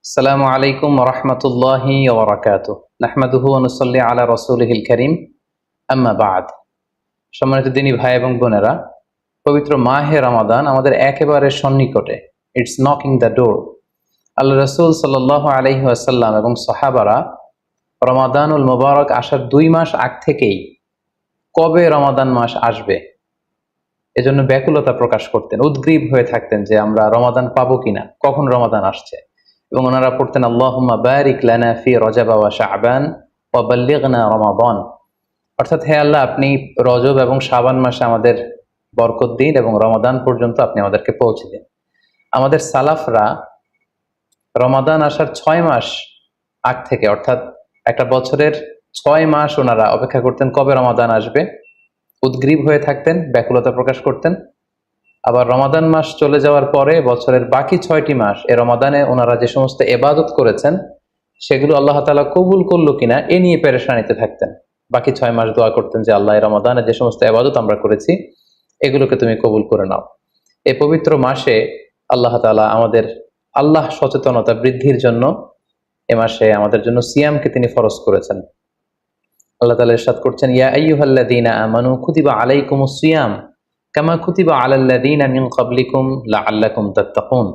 আসসালামু আলাইকুম রহমতুল্লাহি ওবরাকাতুহ। নাহমাদুহু ওয়া নুসাল্লি আলা রাসূলিহিল কারীম, আম্মা বা'দ। সম্মানিত দিনী ভাই এবং বোনেরা, পবিত্র মাহে রমাদান আমাদের একেবারে সন্নিকটে। It's knocking the door. আল্লাহ রাসূল সাল্লাল্লাহু আলাইহি ওয়াসাল্লাম এবং সাহাবারা রমাদানুল মুবারক আসার 2 মাস আগ থেকেই কবে রমাদান মাস আসবে এজন্য ব্যাকুলতা প্রকাশ করতেন, উদ্গ্রীব হয়ে থাকতেন যে আমরা রমাদান পাবো কিনা, কখন রমাদান আসছে। এবং ওনারা পড়তেন আল্লাহুম্মা বারিক লানা ফি রজব ওয়া শাবান ওয়া বাল্লিগনা রমাদান। অর্থাৎ, হে আল্লাহ, আপনি রজব এবং শাবান মাসে আমাদের বরকত দিন এবং রমাদান পর্যন্ত আপনি আমাদেরকে পৌঁছে দিন। আমাদের সালাফরা রমাদান আসার 6 মাস আগ থেকে, অর্থাৎ একটা বছরের 6 মাস ওনারা অপেক্ষা করতেন কবে রমাদান আসবে, উদ্গ্রীব হয়ে থাকতেন, ব্যাকুলতা প্রকাশ করতেন। আবার রমাদান মাস চলে যাওয়ার পরে বছরের বাকি 6টি মাস এ রমাদানে ওনারা যে সমস্ত ইবাদত করেছেন সেগুলো আল্লাহ তাআলা কবুল করলো কিনা এ নিয়ে পেরেশানিতে থাকতেন। বাকি 6 মাস দোয়া করতেন যে আল্লাহ, রমাদানে যে সমস্ত ইবাদত আমরা করেছি এগুলোকে তুমি কবুল করে নাও। এই পবিত্র মাসে আল্লাহ তাআলা আমাদের আল্লাহ সচেতনতা বৃদ্ধির জন্য এ মাসে আমাদের জন্য সিয়ামকে তিনি ফরজ করেছেন। আল্লাহ তাআলা ইরশাদ করছেন, ইয়া আইয়ুহাল্লাযীনা আমানু কুতিবা আলাইকুমুস সিয়াম কামা কুতিবা আলাল্লাযীনা মিন ক্বাবলিকুম লাআল্লাকুম তাত্তাকুন।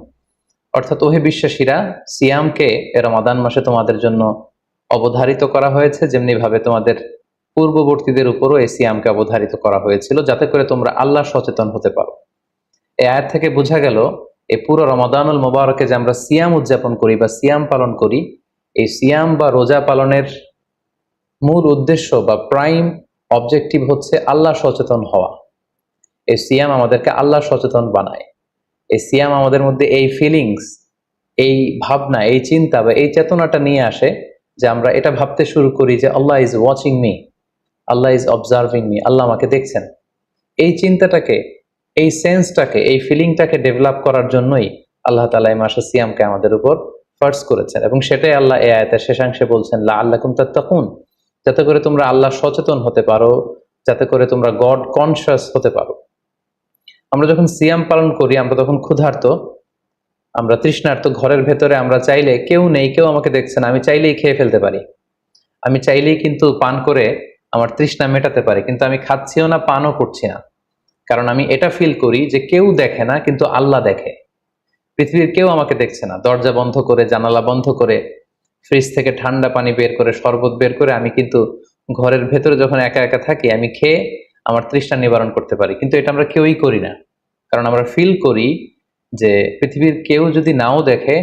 অর্থাৎ, ওহে বিশ্বাসীরা, সিয়ামকে রমাদান মাসে তোমাদের জন্য অবধারিত করা হয়েছে, যেমনি ভাবে তোমাদের পূর্ববর্তীদের উপরও এই সিয়ামকে অবধারিত করা হয়েছিল, যাতে করে তোমরা আল্লাহ সচেতন হতে পারো। এই আয়াত থেকে বোঝা গেল, এই পুরো রমাদানুল মুবারকে যে আমরা সিয়াম উদযাপন করি বা সিয়াম পালন করি, এই সিয়াম বা রোজা পালনের মূল উদ্দেশ্য বা প্রাইম অবজেক্টিভ হচ্ছে আল্লাহ সচেতন হওয়া। এই সিয়াম আমাদেরকে আল্লাহ সচেতন বানায়। এই সিয়াম আমাদের মধ্যে এই ফিলিংস, এই ভাবনা, এই চিন্তা বা এই চেতনাটা নিয়ে আসে যে আমরা এটা ভাবতে শুরু করি যে Allah is watching me, Allah is observing me, আল্লাহ আমাকে দেখছেন। এই চিন্তাটাকে, এই সেন্সটাকে, এই ফিলিংটাকে ডেভেলপ করার জন্যই আল্লাহ তাআলা এই মাসে সিয়ামকে আমাদের উপর ফার্জ করেছেন। এবং সেটাই আল্লাহ এই আয়াতের শেষাংশে বলছেন, লাআল্লাকুম তাত্তাকুন, যাতে করে তোমরা আল্লাহ সচেতন হতে পারো, যাতে করে তোমরা গড কনসিয়াস হতে পারো। আমরা যখন সিয়াম পালন করি আমরা তখন ক্ষুধার্ত, আমরা তৃষ্ণার্ত। ঘরের ভেতরে আমরা চাইলে, কেউ নেই, কেউ আমাকে দেখছে না, আমি চাইলেই খেয়ে ফেলতে পারি। আমি চাইলেই কিন্তু পান করে আমার তৃষ্ণা মেটাতে পারি, কিন্তু আমি খাচ্ছিও না, পানও করছি না। কারণ আমি এটা ফিল করি যে কেউ দেখে না, কিন্তু আল্লাহ দেখে। পৃথিবীর কেউ আমাকে দেখছে না। দরজা বন্ধ করে, জানালা বন্ধ করে, ফ্রিজ থেকে ঠান্ডা পানি বের করে, শরবত বের করে আমি কিন্তু ঘরের ভেতরে যখন একা একা থাকি আমি খেয়ে আমার তৃষ্ণা নিবারণ করতে পারি। কিন্তু এটা আমরা কেউই করি না, কারণ আমরা ফিল করি যে পৃথিবীর কেউ যদি নাও দেখে,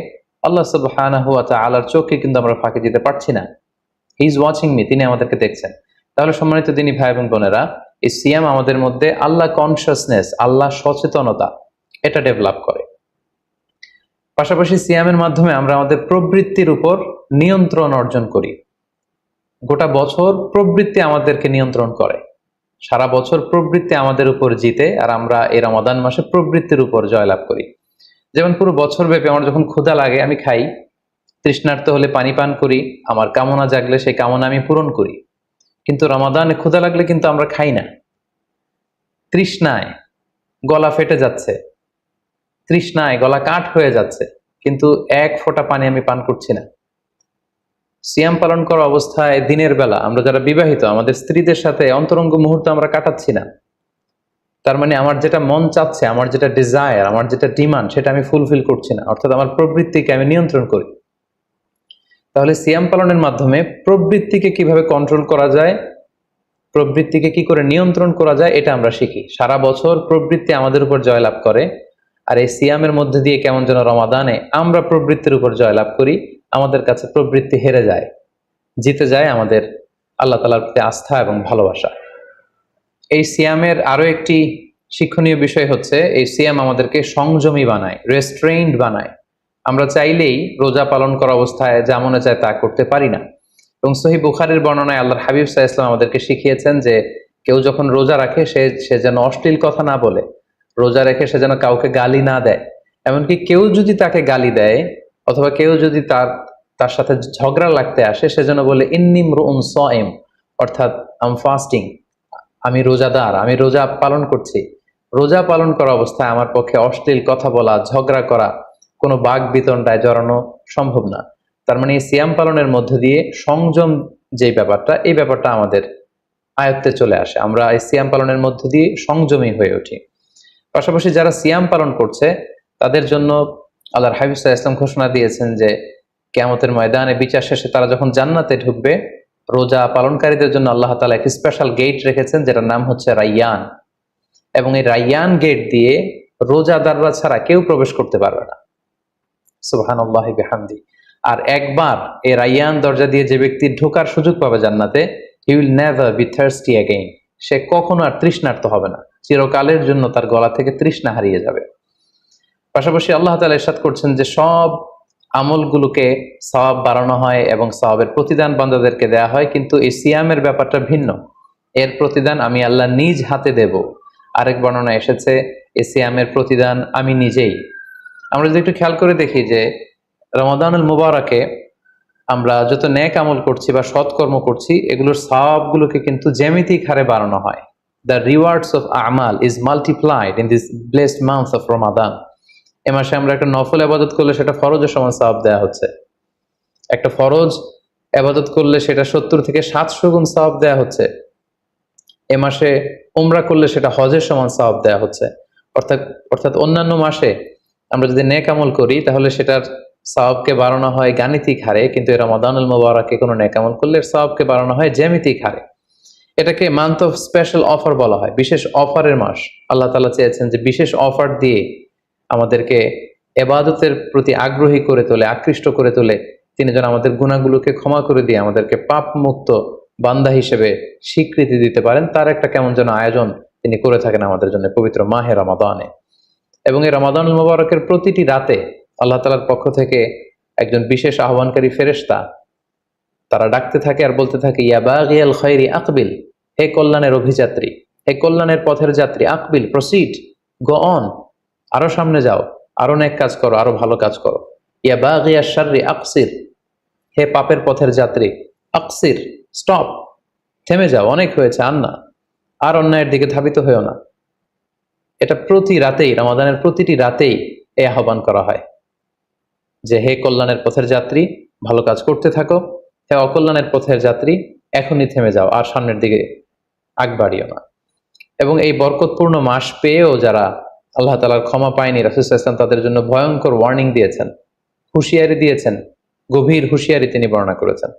আল্লাহ সুবহানাহু ওয়া তাআলার চোখে কিন্তু আমরা ফাঁকি দিতে পারছি না। হি ইজ ওয়াচিং মি, তিনি আমাদেরকে দেখছেন। তাহলে সম্মানিত দিনী ভাই এবং বোনেরা, এই সিয়াম আমাদের মধ্যে আল্লাহ কনসিয়াসনেস, আল্লাহ সচেতনতা, এটা ডেভেলপ করে। পাশাপাশি সিয়ামের মাধ্যমে আমরা আমাদের প্রবৃত্তির উপর নিয়ন্ত্রণ অর্জন করি। গোটা বছর প্রবৃত্তি আমাদেরকে নিয়ন্ত্রণ করে, সারা বছর প্রবৃত্তি আমাদের উপর জিতে, আর আমরা এই রমাদান মাসে প্রবৃত্তির উপর জয়লাভ করি। যেমন পুরো বছর ব্যাপী আমার যখন ক্ষুধা লাগে আমি খাই, তৃষ্ণার্ত হলে পানি পান করি, আমার কামনা জাগলে সেই কামনা আমি পূরণ করি। কিন্তু রমাদানে ক্ষুধা লাগলে কিন্তু আমরা খাই না। তৃষ্ণায় গলা ফেটে যাচ্ছে, তৃষ্ণায় গলা কাঠ হয়ে যাচ্ছে, কিন্তু এক ফোঁটা পানি আমি পান করছি না। সিয়াম পালন করা অবস্থায় দিনের বেলা আমরা যারা বিবাহিত, আমাদের স্ত্রীদের সাথে অন্তরঙ্গ মুহূর্ত আমরা কাটাচ্ছি না। তার মানে আমার যেটা মন চাচ্ছে, আমার যেটা ডিজায়ার, আমার যেটা ডিমান্ড, সেটা আমি ফুলফিল করছি না। অর্থাৎ আমার প্রবৃত্তিকে আমি নিয়ন্ত্রণ করি। তাহলে সিয়াম পালনের মাধ্যমে প্রবৃত্তিকে কিভাবে কন্ট্রোল করা যায়, প্রবৃত্তিকে কি করে নিয়ন্ত্রণ করা যায়, এটা আমরা শিখি। সারা বছর প্রবৃত্তি আমাদের উপর জয়লাভ করে, আর এই সিয়ামের মধ্যে দিয়ে কেমন যেন রমাদানে আমরা প্রবৃত্তির উপর জয়লাভ করি। আমাদের কাছে প্রবৃত্তি হেরে যায়, জিতে যায় আমাদের আল্লাহ তাআলার প্রতি আস্থা এবং ভালোবাসা। এই সিয়ামের আরো একটি শিক্ষণীয় বিষয় হচ্ছে, এই সিয়াম আমাদেরকে সংযমী বানায়, রেস্ট্রেইনড বানায়। আমরা চাইলেই রোজা পালন করা অবস্থায় যা মনে চায় তা করতে পারি না। এবং সহিহ বুখারীর বর্ণনায় আল্লাহর হাবিব সাল্লাল্লাহু আলাইহি ওয়াসাল্লাম আমাদেরকে শিখিয়েছেন যে কেউ যখন রোজা রাখে সে যেন অশ্লীল কথা না বলে, রোজা রেখে সে যেন কাউকে গালি না দেয়। এমনকি কেউ যদি তাকে গালি দেয় অথবা কেউ যদি তার সাথে ঝগড়া লাগতে আসে, সে যেন বলে ইন্নী ইমরুউন সাইম, অর্থাৎ আই এম ফাস্টিং, আমি রোজাদার, আমি রোজা পালন করছি। রোজা পালন করা অবস্থায় আমার পক্ষে অশ্লীল কথা বলা, ঝগড়া করা কোনো বাক বিতণ্ডায় জড়ানো সম্ভব না। তার মানে এই সিয়াম পালনের মধ্য দিয়ে সংযম যে ব্যাপারটা, এই ব্যাপারটা আমাদের আয়ত্তে চলে আসে। আমরা এই সিয়াম পালনের মধ্য দিয়ে সংযমী হয়ে উঠি। পাশাপাশি যারা সিয়াম পালন করছে তাদের জন্য আল্লাহর হাবিব সাল্লাল্লাহু আলাইহি ওয়াসাল্লাম ঘোষণা দিয়েছেন যে কিয়ামতের ময়দানে বিচার শেষে তারা যখন জান্নাতে ঢুকবে, রোজা পালনকারীদের জন্য আল্লাহ তাআলা একটি স্পেশাল গেট রেখেছেন যেটার নাম হচ্ছে রাইয়ান, এবং এই রাইয়ান গেট দিয়ে রোজাদাররা ছাড়া কেউ প্রবেশ করতে পারবে না। সুবহানাল্লাহি বিহামদি। আর একবার এই রাইয়ান দরজা দিয়ে যে ব্যক্তি ঢোকার সুযোগ পাবে জান্নাতে, he will never be thirsty again. সে কখনো আর তৃষ্ণার্ত হবে না, চিরকালের জন্য তার গলা থেকে তৃষ্ণা হারিয়ে যাবে। পাশাপাশি আল্লাহ তাআলা ইরশাদ করছেন যে সব আমলগুলোকে সওয়াব বাড়ানো হয় এবং সওয়াবের প্রতিদান বান্দাদেরকে দেয়া হয়, কিন্তু এই সিয়ামের ব্যাপারটা ভিন্ন। এর প্রতিদান আমি আল্লাহ নিজ হাতে দেব। আরেক বর্ণনা এসেছে এই সিয়ামের প্রতিদান আমি নিজেই। আমরা যদি একটু খেয়াল করে দেখি যে রমাদানুল মুবারাকে আমরা যত নেক আমল করছি বা সৎকর্ম করছি, এগুলোর সওয়াবগুলোকে কিন্তু জ্যামিতিক হারে বাড়ানো হয়। দ্য রিওয়ার্ডস অফ আমাল is multiplied in this blessed month of Ramadan. এ মাসে আমরা একটা নফল ইবাদত করলে সেটা ফরজের সমান সওয়াব দেওয়া হচ্ছে। একটা ফরজ ইবাদত করলে সেটা 70 থেকে 700 গুণ সওয়াব দেওয়া হচ্ছে। এ মাসে উমরা করলে সেটা হজের সমান সওয়াব দেওয়া হচ্ছে। অর্থাৎ অন্যান্য মাসে আমরা যদি নেক আমল করি তাহলে সেটার সওয়াবকে বাড়ানো হয় গাণিতিক হারে, কিন্তু এই রমাদানুল মুবারাকে কোনো নেক আমল করলে সওয়াবকে বাড়ানো হয় জ্যামিতিক হারে। এটাকে মান্থ অফ স্পেশাল অফার বলা হয়, বিশেষ অফারের মাস। আল্লাহ তাআলা চেয়েছেন যে বিশেষ অফার দিয়ে আমাদেরকে ইবাদতের প্রতি আগ্রহী করে তোলে, আকৃষ্ট করে তোলে। তিনি যেন আমাদের গুনাহগুলোকে ক্ষমা করে দিয়ে আমাদেরকে পাপ মুক্ত বান্দা হিসেবে স্বীকৃতি দিতে পারেন, তার একটা কেমন যেন আয়োজন তিনি করে থাকেন আমাদের জন্য পবিত্র মাহে রমাদানে। এবং এই রমাদানুল মুবারকের প্রতিটি রাতে আল্লাহ তাআলার পক্ষ থেকে একজন বিশেষ আহ্বানকারী ফেরেশতা তারা ডাকতে থাকে আর বলতে থাকে, ইয়া বাগিয়াল খায়রি আকবিল, হে কল্যাণের অভিযাত্রী, হে কল্যাণের পথের যাত্রী, আকবিল, প্রসিড, গো অন, আরো সামনে যাও, আরো নেক কাজ করো, আরো ভালো কাজ করো। ইয়া বাগিয়াশ শাররি আকসির, হে পাপের পথের যাত্রী, আকসির, স্টপ, থেমে যাও, অনেক হয়েছে, আর না, আর অন্যায়ের দিকে ধাবিত হয়েও না। এটা প্রতি রাতেই, রমাদানের প্রতিটি রাতেই এই আহ্বান করা হয় যে হে কল্যাণের পথের যাত্রী, ভালো কাজ করতে থাকো, হে অকল্যাণের পথের যাত্রী, এখনই থেমে যাও, আর সামনের দিকে আগ বাড়িও না। এবং এই বরকতপূর্ণ মাস পেয়েও যারা আল্লাহ তাআলার ক্ষমা পায়নি, রাসূল সাল্লাল্লাহু আলাইহি ওয়াসাল্লাম তাদের জন্য ভয়ঙ্কর ওয়ার্নিং দিয়েছেন, হুঁশিয়ারি দিয়েছেন, গভীর হুঁশিয়ারি তিনি বর্ণনা করেছেন।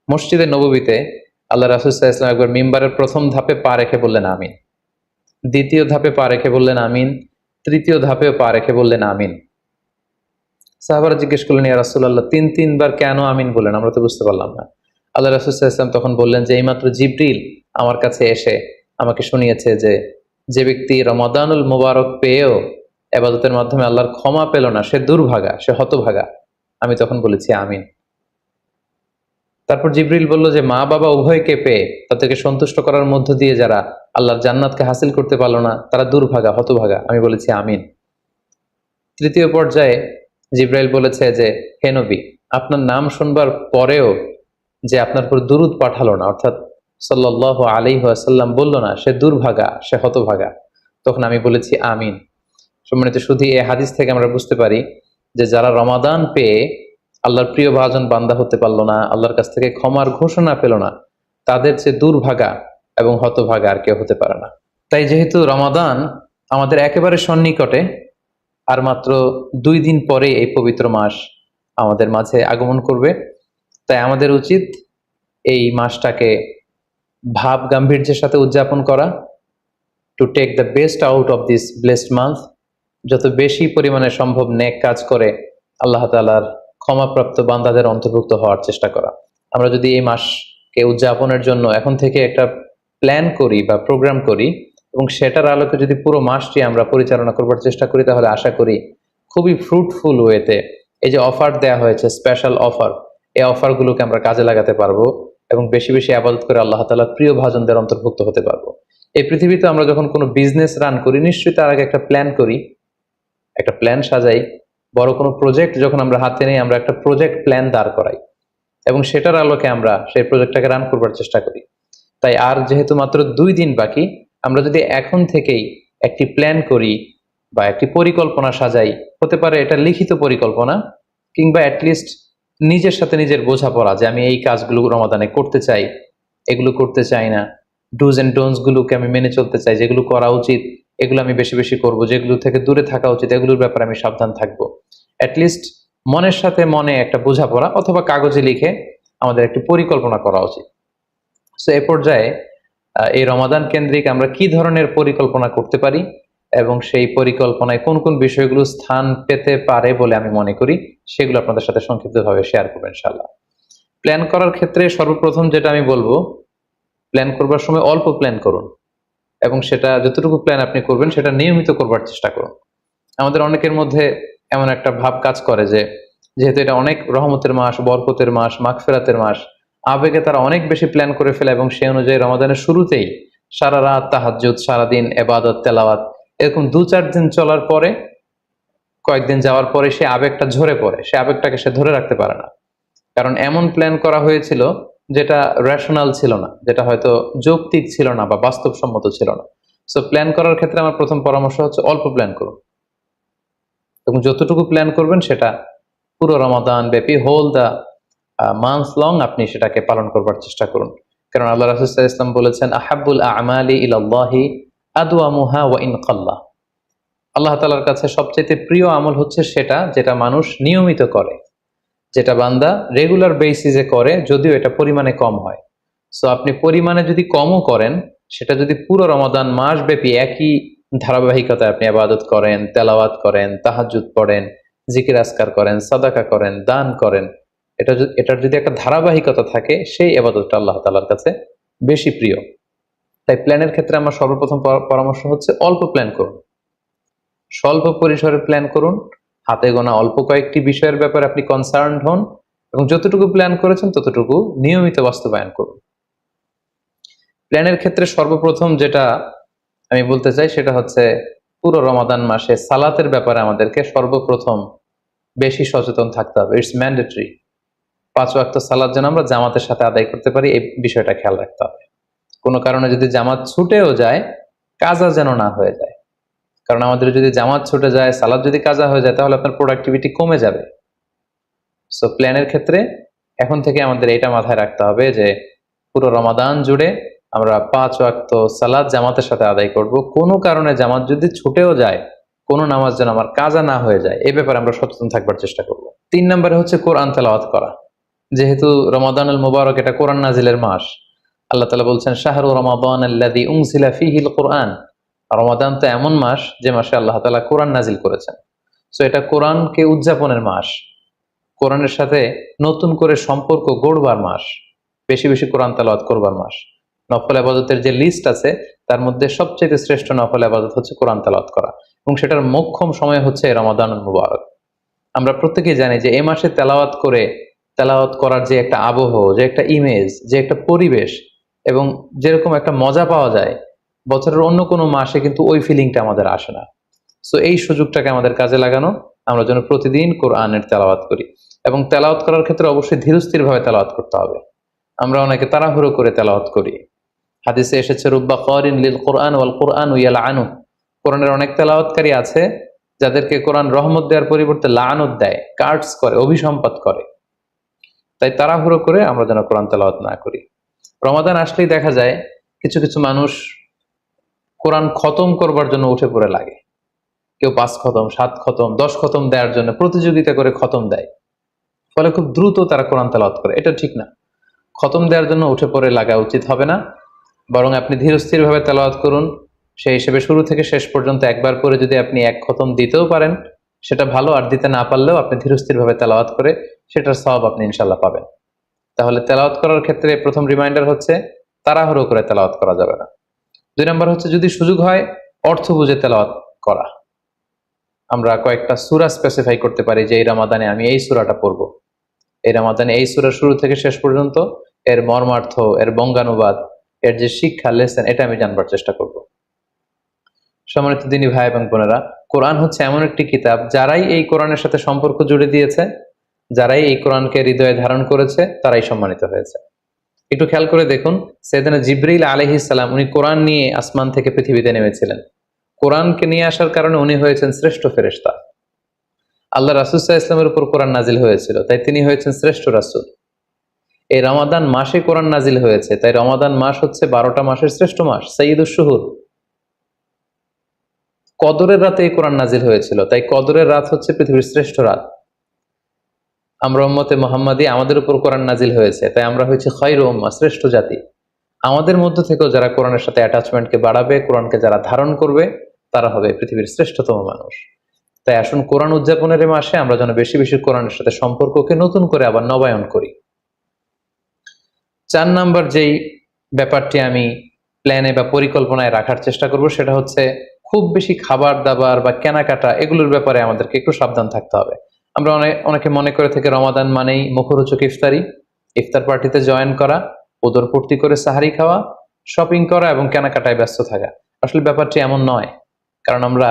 মসজিদে নববীতে আল্লাহ রাসূল সাল্লাল্লাহু আলাইহি ওয়াসাল্লাম একবার মিম্বারের প্রথম ধাপে পা রেখে বললেন আমিন, দ্বিতীয় ধাপে পা রেখে বললেন আমিন, তৃতীয় ধাপেও পা রেখে বললেন আমিন। সাহাবারা জিজ্ঞেস করলেন, ইয়া রাসূলুল্লাহ, তিনবার কেন আমিন বললেন? আমরা তো বুঝতে পারলাম না। আল্লাহ রাসূল সাল্লাল্লাহু আলাইহি ওয়াসাল্লাম তখন বললেন যে এইমাত্র জিবরিল আমার কাছে এসে আমাকে শুনিয়েছে যে যে ব্যক্তি রমাদানুল মুবারক পেয়েও ইবাদতের মাধ্যমে আল্লাহর ক্ষমা পেল না, সে দুর্ভাগা, সে হতভাগা। আমি তখন বলেছি আমিন। তারপর জিবরিল বলল যে মা বাবা উভয়কে পেয়ে তাদেরকে সন্তুষ্ট করার মধ্য দিয়ে যারা আল্লাহর জান্নাতকে হাসিল করতে পারলো না, তারা দুর্ভাগা, হতভাগা। আমি বলেছি আমিন। তৃতীয় পর্যায়ে জিব্রাইল বলেছে যে হে নবী, আপনার নাম শুনবার পরেও যে আপনার উপর দুরূদ পাঠালো না, অর্থাৎ সাল্লাল্লাহু আলাইহি ওয়াসাল্লাম বলল না, সে দুর্ভাগা, সে হতভাগা। তখন আমি বলেছি আমিন। সম্মানিত সুধী, এই হাদিস থেকে আমরা বুঝতে পারি যে যারা রমাদান পেয়ে আল্লাহর প্রিয় ভাজন বান্দা হতে পারলো না, আল্লাহর কাছ থেকে ক্ষমার ঘোষণা পেল না, তাদের যে দুর্ভাগা এবং হতভাগা আর কেউ হতে পারে না। তাই যেহেতু রমাদান আমাদের একেবারে সন্নিকটে, আর মাত্র 2 দিন পরে এই পবিত্র মাস আমাদের মাঝে আগমন করবে, তাই আমাদের উচিত এই মাসটাকে ভাব গাম্ভীর্যের সাথে উদযাপন করা, to take the best out of this blessed month, যত বেশি পরিমাণে সম্ভব নেক কাজ করে আল্লাহ তাআলার ক্ষমাপ্রাপ্ত বান্দাদের অন্তর্ভুক্ত হওয়ার চেষ্টা করা। আমরা যদি এই মাসকে উদযাপনের জন্য এখন থেকে একটা প্ল্যান করি বা প্রোগ্রাম করি এবং সেটার আলোকে যদি পুরো মাসটি আমরা পরিচালনা করবার চেষ্টা করি, তাহলে আশা করি খুবই ফ্রুটফুল ওয়েতে এই যে অফার দেয়া হয়েছে, স্পেশাল অফার, এই অফারগুলোকে আমরা কাজে লাগাতে পারবো এবং বেশি বেশি ইবাদত করে আল্লাহ তাআলার প্রিয় ভাজনদের অন্তর্ভুক্ত হতে পারবো। এই পৃথিবীতে আমরা যখন কোনো বিজনেস রান করি, নিশ্চয়ই তার আগে একটা প্ল্যান করি, একটা প্ল্যান সাজাই। বড় কোনো প্রজেক্ট যখন আমরা হাতে নিই, আমরা একটা প্রজেক্ট প্ল্যান দাঁড় করাই এবং সেটার আলোকে আমরা সেই প্রজেক্টটাকে রান করবার চেষ্টা করি। তাই আর যেহেতু মাত্র 2 দিন বাকি, আমরা যদি এখন থেকেই একটি প্ল্যান করি বা একটি পরিকল্পনা সাজাই, হতে পারে এটা লিখিত পরিকল্পনা, কিংবা অ্যাটলিস্ট নিজের সাথে নিজের বোঝাপড়া যে আমি এই কাজগুলো রমাদানে করতে চাই, এগুলো করতে চাই না, ডুজ এন্ড ডোন্টস গুলোকে আমি মেনে চলতে চাই, যেগুলো করা উচিত এগুলো আমি বেশি বেশি করব, যেগুলো থেকে দূরে থাকা উচিত এগুলোর ব্যাপারে আমি সাবধান থাকবো। অ্যাটলিস্ট মনের সাথে মনে একটা বোঝাপড়া অথবা কাগজে লিখে আমাদের একটি পরিকল্পনা করা উচিত। সো এ পর্যায়ে এই রমাদান কেন্দ্রিক আমরা কি ধরনের পরিকল্পনা করতে পারি এবং সেই পরিকল্পনায় কোন কোন বিষয়গুলো স্থান পেতে পারে বলে আমি মনে করি, সেগুলো আপনাদের সাথে সংক্ষিপ্তভাবে শেয়ার করবো ইনশাআল্লাহ। প্ল্যান করার ক্ষেত্রে সর্বপ্রথম যেটা আমি বলবো, প্ল্যান করবার সময় অল্প প্ল্যান করুন এবং সেটা যতটুকু প্ল্যান আপনি করবেন সেটা নিয়মিত করবার চেষ্টা করুন। আমাদের অনেকের মধ্যে এমন একটা ভাব কাজ করে যে যেহেতু এটা অনেক রহমতের মাস, বরকতের মাস, মাগফিরাতের মাস, আবেগে তারা অনেক বেশি প্ল্যান করে ফেলে এবং সেই অনুযায়ী রমাদানের শুরুতেই সারা রাত তাহাজ্জুদ, সারাদিন এবাদত তেলাওয়াত, এরকম 2-4 দিন চলার পরে, কয়েকদিন যাওয়ার পরে সে আবেগটা ঝরে পড়ে, সে আবেগটাকে সে ধরে রাখতে পারে না। কারণ এমন প্ল্যান করা হয়েছিল যেটা রেশনাল ছিল না, যেটা হয়তো যৌক্তিক ছিল না বা বাস্তবসম্মত ছিল না। সো প্ল্যান করার ক্ষেত্রে আমার প্রথম পরামর্শ হচ্ছে অল্প প্ল্যান করুন এবং যতটুকু প্ল্যান করবেন সেটা পুরো রমাদান ব্যাপী, হোল দা মান্থ লং আপনি সেটাকে পালন করবার চেষ্টা করুন। কারণ আল্লাহ রাসূল সাল্লাল্লাহু আলাইহি ওয়াসাল্লাম বলেছেন, আহাব্বুল আমালি ইলাল্লাহি আদওয়ামুহা ওয়া ইন কাল্লা। আল্লাহ তাআলার কাছে সবচেয়ে প্রিয় আমল হচ্ছে সেটা যেটা মানুষ নিয়মিত করে, যেটা বান্দা রেগুলার বেসিসে করে, যদিও এটা পরিমাণে কম হয়। সো আপনি পরিমাণে যদি কমও করেন, সেটা যদি পুরো রমাদান মাস ব্যাপী একই ধারাবাহিকতায় আপনি ইবাদত করেন, তেলাওয়াত করেন, তাহাজ্জুদ পড়েন, জিকির আজকার করেন, সাদাকা করেন, দান করেন, এটার যদি একটা ধারাবাহিকতা থাকে, সেই ইবাদতটা আল্লাহ তাআলার কাছে বেশি প্রিয়। তাই প্ল্যানের ক্ষেত্রে আমার সর্বপ্রথম পরামর্শ হচ্ছে অল্প প্ল্যান করুন, স্বল্প পরিসরে প্ল্যান করুন, হাতে গোনা অল্প কয়েকটি বিষয়ের ব্যাপারে আপনি কনসার্নড হন এবং যতটুকু প্ল্যান করেছেন ততটুকু নিয়মিত বাস্তবায়ন করুন। প্ল্যানের ক্ষেত্রে সর্বপ্রথম যেটা আমি বলতে চাই সেটা হচ্ছে পুরো রমাদান মাসে সালাতের ব্যাপারে আমাদেরকে সর্বপ্রথম বেশি সচেতন থাকতে হবে। It's mandatory. 5 ওয়াক্ত সালাত যেন আমরা জামাতের সাথে আদায় করতে পারি, এই বিষয়টা খেয়াল রাখতে হবে। কোনো কারণে যদি জামাত ছুটেও যায়, কাজা যেন না হয়ে যায়। কারণ আমাদের যদি জামাত ছুটে যায়, সালাত যদি কাজা হয়ে যায়, তাহলে আপনার প্রোডাক্টিভিটি কমে যাবে। সো প্ল্যানের ক্ষেত্রে এখন থেকে আমাদের এটা মাথায় রাখতে হবে যে পুরো রমাদান জুড়ে আমরা 5 ওয়াক্ত সালাত জামাতের সাথে আদায় করব। কোনো কারণে জামাত যদি ছুটেও যায়, কোনো নামাজ যেন আমার কাজা না হয়ে যায়, এই ব্যাপারে আমরা সচেতন থাকবার চেষ্টা করব। 3 নম্বরে হচ্ছে কোরআন তেলাওয়াত করা। যেহেতু রমাদানুল মুবারক এটা কোরআন নাজিলের মাস, আল্লাহ তাআলা বলছেন শাহরু রমাদান আল্লাযী উনজিলা ফীহিল কুরআন। রমাদান তো এমন মাস যে মাসে আল্লাহ তাআলা কোরআন নাজিল করেছেন। সো এটা কোরআনকে উদযাপনের মাস, কোরআনের সাথে নতুন করে সম্পর্ক গড়বার মাস, বেশি বেশি কোরআন তেলাওয়াত করবার মাস। নফল ইবাদতের যে লিস্ট আছে তার মধ্যে সবচেয়ে শ্রেষ্ঠ নফল ইবাদত হচ্ছে কোরআন তেলাওয়াত করা এবং সেটার মোক্ষম সময় হচ্ছে রমাদানুল মুবারক। আমরা প্রত্যেকেই জানি যে এই মাসে তেলাওয়াত করার যে একটা আবহ, যে একটা ইমেজ, যে একটা পরিবেশ এবং যেরকম একটা মজা পাওয়া যায়, বছরের অন্য কোনো মাসে কিন্তু ওই ফিলিংটা আমাদের আসে না। সো এই সুযোগটাকে আমাদের কাজে লাগানো, আমরা যেন প্রতিদিন কোরআনের তেলাওয়াত করি এবং তেলাওয়াত করার ক্ষেত্রে অবশ্যই ধীরস্থির ভাবে তেলাওয়াত করতে হবে। আমরা অনেকে তাড়াহুড়ো করে তেলাওয়াত করি। হাদিসে এসেছে রুব্বা কারিন লিল কোরআন ওয়াল কোরআন ইয়ালআনু। কোরআনের অনেক তেলাওয়াতকারী আছে যাদেরকে কোরআন রহমত দেওয়ার পরিবর্তে লানত দেয়, কার্ডস করে, অভিসম্পাত করে। তাই তাড়াহুড়ো করে আমরা যেন কোরআন তেলাওয়াত না করি। রমাদান আসলেই দেখা যায় কিছু কিছু মানুষ কোরআন খতম করবার জন্য উঠে পড়ে লাগে। কেউ 5 খতম, 7 খতম, 10 খতম দেওয়ার জন্য প্রতিযোগিতা করে খতম দেয়, ফলে খুব দ্রুত তারা কোরআন তেলাওয়াত করে। এটা ঠিক না। খতম দেওয়ার জন্য উঠে পড়ে লাগা উচিত হবে না, বরং আপনি ধীরস্থির ভাবে তেলাওয়াত করুন। সেই হিসেবে শুরু থেকে শেষ পর্যন্ত একবার করে যদি আপনি 1 খতম দিতেও পারেন সেটা ভালো, আর দিতে না পারলেও আপনি ধীরস্থির ভাবে তেলাওয়াত করে সেটার সওয়াব আপনি ইনশাআল্লাহ পাবেন। তাহলে তেলাওয়াত করার ক্ষেত্রে প্রথম রিমাইন্ডার হচ্ছে তাড়াহুড়ো করে তেলাওয়াত করা যাবে না। 2 নম্বর হচ্ছে যদি সুযোগ হয় অর্থ বুঝে তেলাওয়াত করা। আমরা কয়েকটা সূরা স্পেসিফাই করতে পারি যে এই রমাদানে আমি এই সূরাটা পড়ব, এই রমাদানে এই সূরা শুরু থেকে শেষ পর্যন্ত এর মর্মার্থ, এর বঙ্গানুবাদ, এর যে শিক্ষা লেসন, এটা আমি জানবার চেষ্টা করব। সম্মানিত দিনী ভাই এবং বোনেরা, কোরআন হচ্ছে এমন একটি কিতাব, যারাই এই কোরআনের সাথে সম্পর্ক জুড়ে দিয়েছে, যারাই এই কোরআনকে হৃদয়ে ধারণ করেছে, তারাই সম্মানিত হয়েছে। একটু খেয়াল করে দেখুন, সাইয়েদনা জিবরিল আলাইহিস সালাম উনি কোরআন নিয়ে আসমান থেকে পৃথিবীতে নেমেছিলেন। কোরআনকে নিয়ে আসার কারণে উনি হয়েছেন শ্রেষ্ঠ ফেরেশতা। আল্লাহ রাসূল সাল্লাল্লাহু আলাইহি ওয়াসাল্লামের উপর কোরআন নাজিল হয়েছিল, তাই তিনি হয়েছেন শ্রেষ্ঠ রাসূল। এই রমাদান মাসে কোরআন নাজিল হয়েছে, তাই রমাদান মাস হচ্ছে 12টা মাসের শ্রেষ্ঠ মাস, সাইয়্যিদুশ শুহুর। কদরের রাতে এই কোরআন নাজিল হয়েছিল, তাই কদরের রাত হচ্ছে পৃথিবীর শ্রেষ্ঠ রাত। আমরা উম্মতে মুহাম্মাদি, আমাদের উপর কোরআন নাজিল হয়েছে, তাই আমরা হয়েছি খায়রু উম্মাহ, শ্রেষ্ঠ জাতি। আমাদের মধ্য থেকেও যারা কোরআনের সাথে অ্যাটাচমেন্টকে বাড়াবে, কোরআনকে যারা ধারণ করবে, তারা হবে পৃথিবীর শ্রেষ্ঠতম মানুষ। তাই আসুন কোরআন উদযাপনের এই মাসে আমরা যেন বেশি বেশি কোরআনের সাথে সম্পর্ককে নতুন করে আবার নবায়ন করি। 4 নাম্বার যেই ব্যাপারটি আমি প্ল্যানে বা পরিকল্পনায় রাখার চেষ্টা করব, সেটা হচ্ছে খুব বেশি খাবার দাবার বা কেনাকাটা এগুলোর ব্যাপারে আমাদেরকে একটু সাবধান থাকতে হবে। আমরা অনেকে মনে করে থেকে রমাদান মানেই মুখরোচক ইফতারি, ইফতার পার্টিতে জয়েন করা, উদর পূর্তি করে সাহারি খাওয়া, শপিং করা এবং কেনাকাটায় ব্যস্ত থাকা। আসলে ব্যাপারটি এমন নয়, কারণ আমরা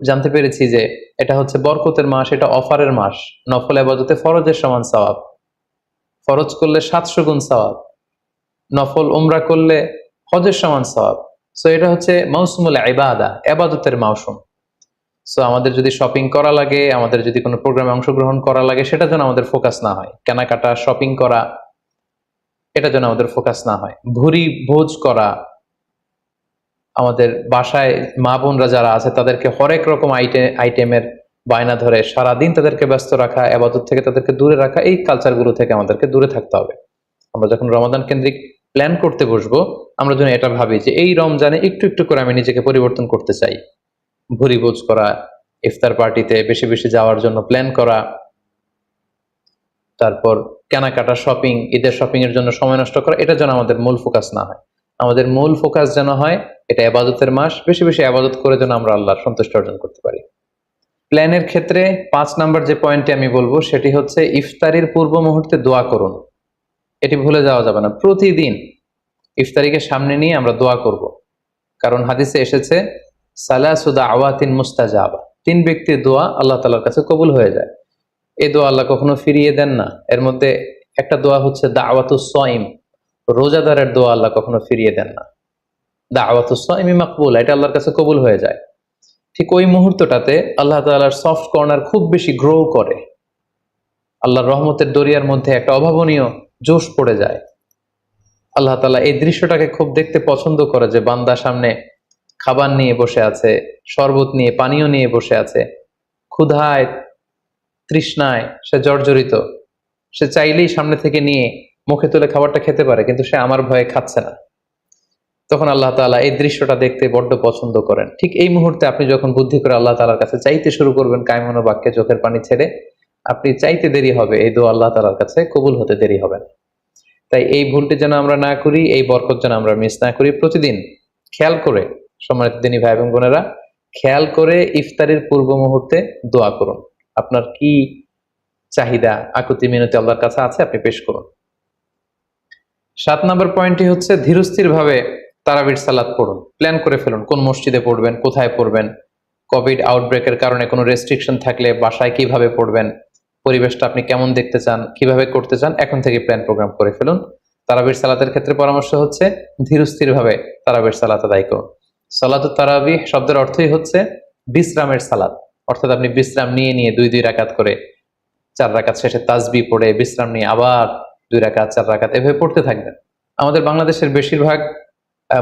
জানতে পেরেছি যে এটা হচ্ছে বরকতের মাস, এটা অফারের মাস। নফল ইবাদতে ফরজের সমান সওয়াব, ফরজ করলে 700 গুণ সওয়াব, নফল উমরা করলে হজের সমান সওয়াব। সো এটা হচ্ছে মৌসুমুল ইবাদা, ইবাদতের মৌসুম। সো আমাদের যদি শপিং করা লাগে, আমাদের যদি কোনো প্রোগ্রামে অংশগ্রহণ করা লাগে, সেটা যেন আমাদের ফোকাস না হয়। কেনাকাটা, শপিং করা, এটা যেন আমাদের ফোকাস না হয়। ভুরি ভোজ করা, আমাদের বাসায় মা বোনরা যারা আছে তাদেরকে হরেক রকম আইটেমের বায়না ধরে সারাদিন তাদেরকে ব্যস্ত রাখা, ইবাদত থেকে তাদেরকে দূরে রাখা, এই কালচারগুলো থেকে আমাদেরকে দূরে থাকতে হবে। আমরা যখন রমাদান কেন্দ্রিক প্ল্যান করতে বসবো, আমরা যেন এটা ভাবি যে এই রমজানে একটু একটু করে আমি নিজেকে পরিবর্তন করতে চাই। ভুরি ভোজ করা, ইফতার পার্টিতে বেশি বেশি যাওয়ার জন্য প্ল্যান করা, তারপর কেনাকাটা, শপিং, ঈদের শপিং এর জন্য সময় নষ্ট করা, এটা যেন আমাদের মূল ফোকাস না হয়। আমাদের মূল ফোকাস যেন হয় এটা ইবাদতের মাস, বেশি বেশি ইবাদত করে যেন আমরা আল্লাহর সন্তুষ্টি অর্জন করতে পারি। প্ল্যানের ক্ষেত্রে 5 নাম্বার যে পয়েন্টটি আমি বলবো সেটি হচ্ছে ইফতারির পূর্ব মুহূর্তে দোয়া করুন। এটি ভুলে যাওয়া যাবে না। প্রতিদিন ইফতারিকে সামনে নিয়ে আমরা দোয়া করব, কারণ হাদিসে এসেছে সালাসু দাওয়াতিন মুস্তাজাবা, 3 ব্যক্তির দোয়া আল্লাহ তাআলার কাছে কবুল হয়ে যায়। এই দোয়া আল্লাহ কখনো ফিরিয়ে দেন না। এর মধ্যে একটা দোয়া হচ্ছে দাওয়াতুস সাইম, রোজাদারের দোয়া আল্লাহ কখনো ফিরিয়ে দেন না। দাওয়াতুস সাইমি মাকবুল, এটা আল্লাহর কাছে কবুল হয়ে যায়। ঠিক ওই মুহূর্তটাতে আল্লাহ তাআলার সফট কর্নার খুব বেশি গ্রো করে, আল্লাহর রহমতের দরিয়ার মধ্যে একটা অভাবনীয় জোশ পড়ে যায়। আল্লাহ তাআলা এই দৃশ্যটাকে খুব দেখতে পছন্দ করে যে বান্দা সামনে খাবার নিয়ে বসে আছে, শরবত নিয়ে, পানীয় নিয়ে বসে আছে, ক্ষুধায় তৃষ্ণায় সে জর্জরিত, সে চাইলেই সামনে থেকে নিয়ে মুখে তুলে খাবারটা খেতে পারে, কিন্তু সে আমার ভয়ে খাচ্ছে না। তখন আল্লাহ তাআলা এই দৃশ্যটা দেখতে বড্ড পছন্দ করেন। ঠিক এই মুহূর্তে আপনি যখন বুদ্ধি করে আল্লাহ তাআলার কাছে চাইতে শুরু করবেন, কায়মনো বাক্যে চোখের পানি ছেড়ে, আপনি চাইতে দেরি হবে, এই দোয়া আল্লাহ তাআলার কাছে কবুল হতে দেরি হবে না। তাই এই ভুলটি যেন আমরা না করি, এই বরকত যেন আমরা মিস না করি। প্রতিদিন খেয়াল করে, সম্মানিত দিনী ভাই এবং বোনেরা, খেয়াল করে ইফতারের পূর্ব মুহূর্তে দোয়া করুন। আপনার কি চাহিদা, আকুতি মিনতি আল্লাহর কাছে আছে, আপনি পেশ করুন। 7 নম্বর পয়েন্টটি হচ্ছে ধীরস্থির ভাবে তারাবির সালাত পড়ুন। প্ল্যান করে ফেলুন কোন মসজিদে পড়বেন, কোথায় পড়বেন, কোভিড আউটব্রেকের কারণে কোনো রেস্ট্রিকশন থাকলে বাসায় কিভাবে পড়বেন, পরিবেশটা আপনি কেমন দেখতে চান, কিভাবে করতে চান, এখন থেকে প্ল্যান প্রোগ্রাম করে ফেলুন। তারাবির সালাতের ক্ষেত্রে পরামর্শ হচ্ছে ধীরস্থির ভাবে তারাবির সালাত আদায় করুন। সালাতুত তারাবিহ শব্দের অর্থই হচ্ছে বিশ্রামের সালাত, অর্থাৎ আপনি বিশ্রাম নিয়ে নিয়ে 2 রাকাত করে 4 রাকাত শেষে তাসবিহ পড়ে বিশ্রাম নিয়ে আবার 2 রাকাত 4 রাকাত এভাবে পড়তে থাকবেন। আমাদের বাংলাদেশের বেশিরভাগ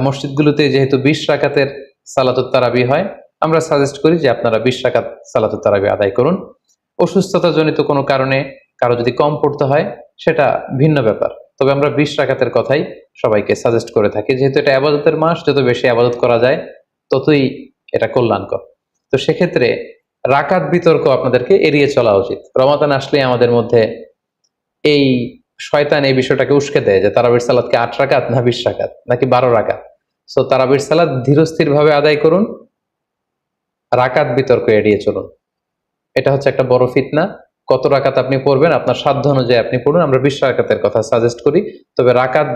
মসজিদগুলোতে যেহেতু 20 রাকাতের সালাতুত তারাবিহ হয়, আমরা সাজেস্ট করি যে আপনারা 20 রাকাত সালাতুত তারাবিহ আদায় করুন। অসুস্থতা জনিত কোনো কারণে কারো যদি কম পড়তে হয় সেটা ভিন্ন ব্যাপার, তবে আমরা 20 রাকাতের কথাই সবাইকে সাজেস্ট করে থাকি, যেহেতু এটা ইবাদতের মাস, যত বেশি ইবাদত করা যায় ততই এটা কল্যাণকর। তো সেক্ষেত্রে রাকাত বিতর্ক আপনাদেরকে এড়িয়ে চলা উচিত। রমাদান আসলে আমাদের মধ্যে এই শয়তান এই বিষয়টাকে উস্কে দেয় যে তারাবির সালাতকে 8 রাকাত না 20 রাকাত নাকি 12 রাকাত। সো তারাবির সালাত ধীরস্থির ভাবে আদায় করুন, রাকাত বিতর্ক এড়িয়ে চলুন। এটা হচ্ছে একটা বড় ফিতনা। কত রাকাত আপনি পড়বেন আপনার সাধ্য অনুযায়ী আপনি পড়ুন। আমরা 20 রাকাতের কথা সাজেস্ট করি, তবে রাকাত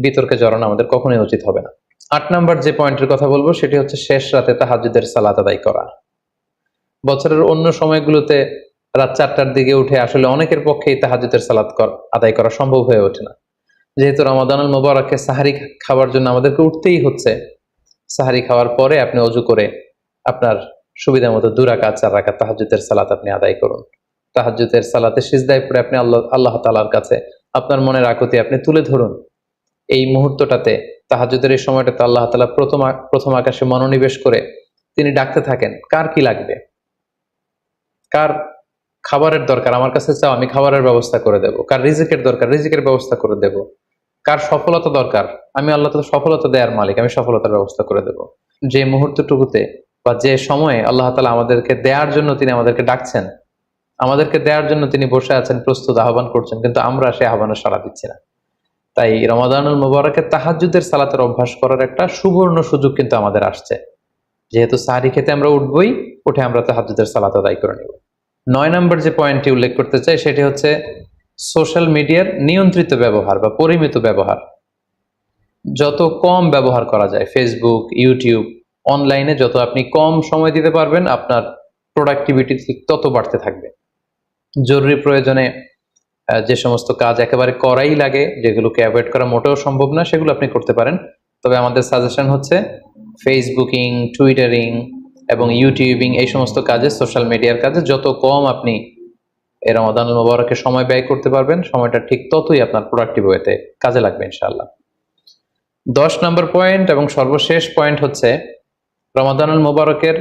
বিতর্কে জড়ানো আমাদের কখনোই উচিত হবে না। 8 নাম্বার যে পয়েন্টের কথা বলবো সেটি হচ্ছে শেষ রাতে তাহাজ্জুদের সালাত আদায় করা। বছরের অন্য সময়গুলোতে রাত 4টার দিকে উঠে আসলে অনেকের পক্ষেই তাহাজ্জুদের সালাত আদায় করা সম্ভব হয়ে ওঠে না। যেহেতু রমাদানুল মুবারকে সাহারি খাবার জন্য আমাদেরকে উঠতেই হচ্ছে, সাহারি খাওয়ার পরে আপনি অজু করে আপনার সুবিধা মতো 2 রাকাত 4 রাকাত তাহাজ্জুদের সালাত আপনি আদায় করুন। তাহাজ্জুদের সালাতে সিজদায় পড়ে আপনি আল্লাহ তাআলার কাছে আপনার মনের আকুতি আপনি তুলে ধরুন। এই মুহূর্তটাতে, তাহাজ্জুদের এই সময়টাতে আল্লাহ তাআলা প্রথম আকাশে মনোনিবেশ করে তিনি ডাকতে থাকেন, কার কি লাগবে, কার খাবারের দরকার, আমার কাছে চাও, আমি খাবারের ব্যবস্থা করে দেব। কার রিজিকের দরকার, রিজিকের ব্যবস্থা করে দেব। কার সফলতা দরকার, আমি আল্লাহ তাআলা সফলতা দেওয়ার মালিক, আমি সফলতার ব্যবস্থা করে দেব। যে মুহূর্তটুকুতে বা যে সময়ে আল্লাহ তাআলা আমাদেরকে দেওয়ার জন্য তিনি আমাদেরকে ডাকছেন, আমাদেরকে দেওয়ার জন্য তিনি বসে আছেন, প্রস্তুত, আহ্বান করছেন, কিন্তু আমরা সেই আহ্বানে সাড়া দিচ্ছি না। তাই রমাদানুল মুবারকে তাহাজ্জুদের সালাতের অভ্যাস করার একটা সুবর্ণ সুযোগ কিন্তু আমাদের আসছে। যেহেতু সাহারি খেতে আমরা উঠবই, উঠে আমরা তাহাজ্জুদের সালাত আদায় করে নেব। 9 নম্বর যে পয়েন্টটি উল্লেখ করতে চাই সেটি হচ্ছে সোশ্যাল মিডিয়ার নিয়ন্ত্রিত ব্যবহার বা পরিমিত ব্যবহার। যত কম ব্যবহার করা যায়, ফেসবুক, ইউটিউব, অনলাইনে যত আপনি কম সময় দিতে পারবেন, আপনার প্রোডাক্টিভিটি ঠিক তত বাড়তে থাকবে। জরুরি প্রয়োজনে যে সমস্ত কাজ একেবারে করাই লাগে, যেগুলোকে অ্যাভয়েড করা মোটেও সম্ভব না, সেগুলো আপনি করতে পারেন। তবে আমাদের সাজেশন হচ্ছে ফেসবুকিং, টুইটারিং এবং ইউটিউবিং, এই সমস্ত কাজে, সোশ্যাল মিডিয়ার কাজে যত কম আপনি এই রমাদানুল মুবারকে সময় ব্যয় করতে পারবেন, সময়টা ঠিক ততই আপনার প্রোডাক্টিভ ওয়েতে কাজে লাগবে ইনশাআল্লাহ। 10 নম্বর পয়েন্ট এবং সর্বশেষ পয়েন্ট হচ্ছে রমাদানুল মুবারকের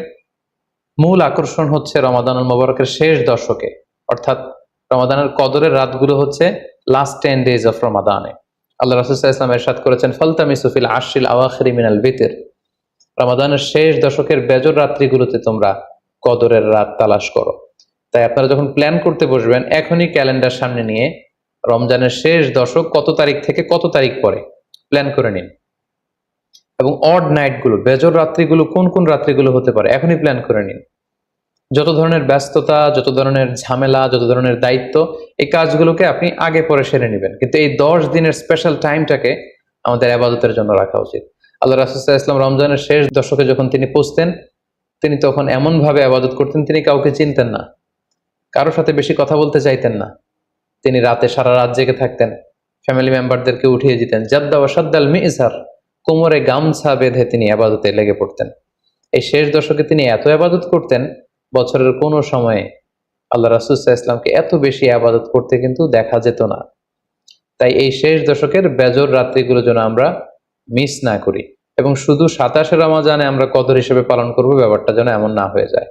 মূল আকর্ষণ হচ্ছে রমাদানুল মুবারকের শেষ দশকে, অর্থাৎ রমাদানের কদরের রাতগুলো হচ্ছে লাস্ট 10 ডেজ অফ রমাদানে। আল্লাহ রাসূল সাল্লাল্লাহু আলাইহি ওয়াসাল্লাম ইরশাদ করেছেন, ফালতামিসু ফিল আশরিল আওয়াখিরি মিনাল বিতর, রমাদানের শেষ দশকের বেজর রাত্রিগুলোতে তোমরা কদরের রাত তালাশ করো। তাই আপনারা যখন প্ল্যান করতে বসবেন, এখনই ক্যালেন্ডার সামনে নিয়ে রমজানের শেষ দশক কত তারিখ থেকে কত তারিখ পরে প্ল্যান করে নিন, এবং অড নাইটগুলো, বেজর রাত্রিগুলো কোন কোন রাত্রিগুলো হতে পারে এখনই প্ল্যান করে নিন। যত ধরনের ব্যস্ততা, যত ধরনের ঝামেলা, যত ধরনের দায়িত্ব, এই কাজগুলোকে আপনি আগে পরে সেরে নেবেন, কিন্তু এই 10 দিনের স্পেশাল টাইমটাকে আমাদের ইবাদতের জন্য রাখা উচিত। আল্লাহ রাসূল সাল্লাল্লাহু আলাইহি ওয়াসাল্লাম রমজানের শেষ দশকে যখন তিনি পৌঁছতেন, তিনি তখন এমন ভাবে ইবাদত করতেন, তিনি কাউকে চিনতেন না, কারোর সাথে বেশি কথা বলতে চাইতেন না। তিনি রাতে সারা রাত জেগে থাকতেন, ফ্যামিলি মেম্বারদেরকে উঠিয়ে দিতেন, জাদ্দা ওয়া সাদ্দাল মিজহার, কোমরে গামছা বেঁধে তিনি ইবাদতে লেগে পড়তেন। এই শেষ দশকে তিনি এত ইবাদত করতেন, বছরের কোনো সময়ে আল্লাহ রাসূল সাল্লাল্লাহু আলাইহি ওয়াসাল্লামকে এত বেশি ইবাদত করতে কিন্তু দেখা যেত না। তাই এই শেষ দশকের বেজর রাত্রিগুলো যেন আমরা মিস না করি, এবং শুধু 27 রমজানে আমরা কদর হিসেবে পালন করব, ব্যাপারটা যেন এমন না হয়ে যায়।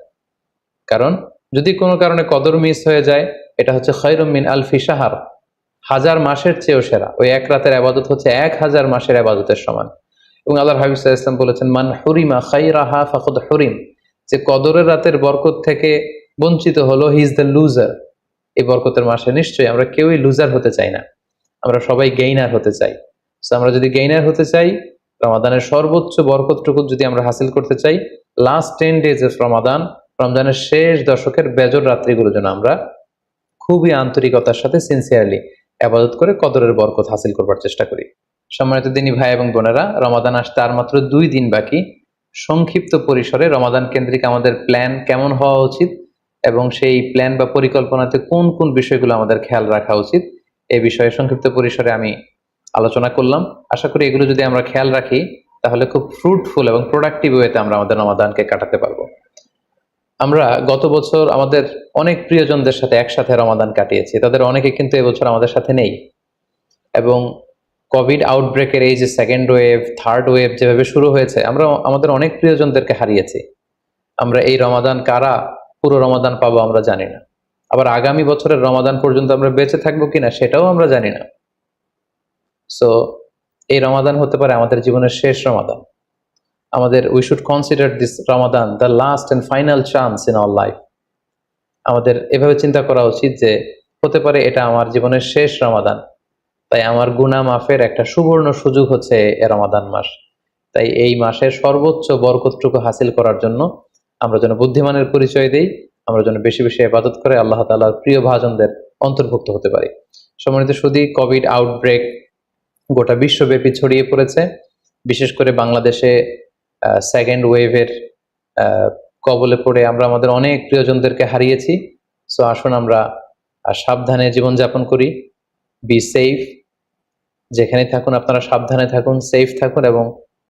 কারণ যদি কোনো কারণে কদর মিস হয়ে যায়, এটা হচ্ছে খায়রুম মিন আলফি শাহর, 1000 মাসের চেয়েও সেরা। ওই এক রাতের ইবাদত হচ্ছে 1000 মাসের ইবাদতের সমান। এবং আল্লাহর হাবিব সাল্লাল্লাহু আলাইহি ওয়াসাল্লাম বলেছেন, মান হুরিমা খায়রাহা ফাকাদ হুরিম, যে কদরের রাতের বরকত থেকে বঞ্চিত হলো, হি ইজ দ্য লুজার। এই বরকতের মাসে নিশ্চয়ই আমরা কেউই লুজার হতে চাই না, আমরা সবাই গেইনার হতে চাই। সো আমরা যদি গেইনার হতে চাই, রমাদানের সর্বোচ্চ বরকতটুকু যদি আমরা হাসিল করতে চাই, লাস্ট 10 ডেজ অফ রমাদান, রমজানের শেষ দশকের বেজর রাত্রিগুলো যেন আমরা খুবই আন্তরিকতার সাথে সিনসিয়ারলি ইবাদত করে কদরের বরকত হাসিল করবার চেষ্টা করি। সম্মানিত দিনী ভাই এবং বোনেরা, রমাদান আসতে আর মাত্র 2 দিন বাকি। সংক্ষিপ্ত পরিসরে রমাদান কেন্দ্রিক আমাদের প্ল্যান কেমন হওয়া উচিত এবং সেই প্ল্যান বা পরিকল্পনাতে কোন কোন বিষয়গুলো আমাদের খেয়াল রাখা উচিত, এই বিষয়ে সংক্ষিপ্ত পরিসরে আমি আলোচনা করলাম। আশা করি এগুলো যদি আমরা খেয়াল রাখি, তাহলে খুব ফ্রুটফুল এবং প্রোডাক্টিভ ওয়েতে আমরা আমাদের রমাদানকে কাটাতে পারবো। আমরা গত বছর আমাদের অনেক প্রিয়জনদের সাথে একসাথে রমাদান কাটিয়েছি, তাদের অনেকে কিন্তু এবছর আমাদের সাথে নেই, এবং কোভিড আউটব্রেকের এই যে সেকেন্ড ওয়েভ, থার্ড ওয়েভ যেভাবে শুরু হয়েছে, আমরা আমাদের অনেক প্রিয়জনদেরকে হারিয়েছি। আমরা এই রমাদান কারা পুরো রমাদান পাবো আমরা জানি না, আবার আগামী বছরের রমাদান পর্যন্ত আমরা বেঁচে থাকবো কিনা সেটাও আমরা জানি না। সো এই রমাদান হতে পারে আমাদের জীবনের শেষ রমাদান। আমাদের we should consider this Ramadan the last and final chance in our life. আমাদের এভাবে চিন্তা করা উচিত যে হতে পারে এটা আমার জীবনের শেষ রমাদান, তাই আমার গুনাহ মাফের একটা সুবর্ণ সুযোগ হচ্ছে এ রমাদান মাস। তাই এই মাসের সর্বোচ্চ বরকতটুকু হাসিল করার জন্য আমরা যেন বুদ্ধিমানের পরিচয় দেই, আমরা যেন বেশি বেশি ইবাদত করে আল্লাহ তাআলার প্রিয় ভাজনদের অন্তর্ভুক্ত হতে পারি। সম্মানিত সুধী, কোভিড আউটব্রেক গোটা বিশ্বব্যাপী ছড়িয়ে পড়েছে। বিশেষ করে বাংলাদেশে সেকেন্ড ওয়েভের কবলে পড়ে আমরা আমাদের অনেক প্রিয়জনদেরকে হারিয়েছি। সো আসুন আমরা সাবধানে জীবনযাপন করি। বি সেফ, যেখানে থাকুন আপনারা সাবধানে থাকুন, সেফ থাকুন, এবং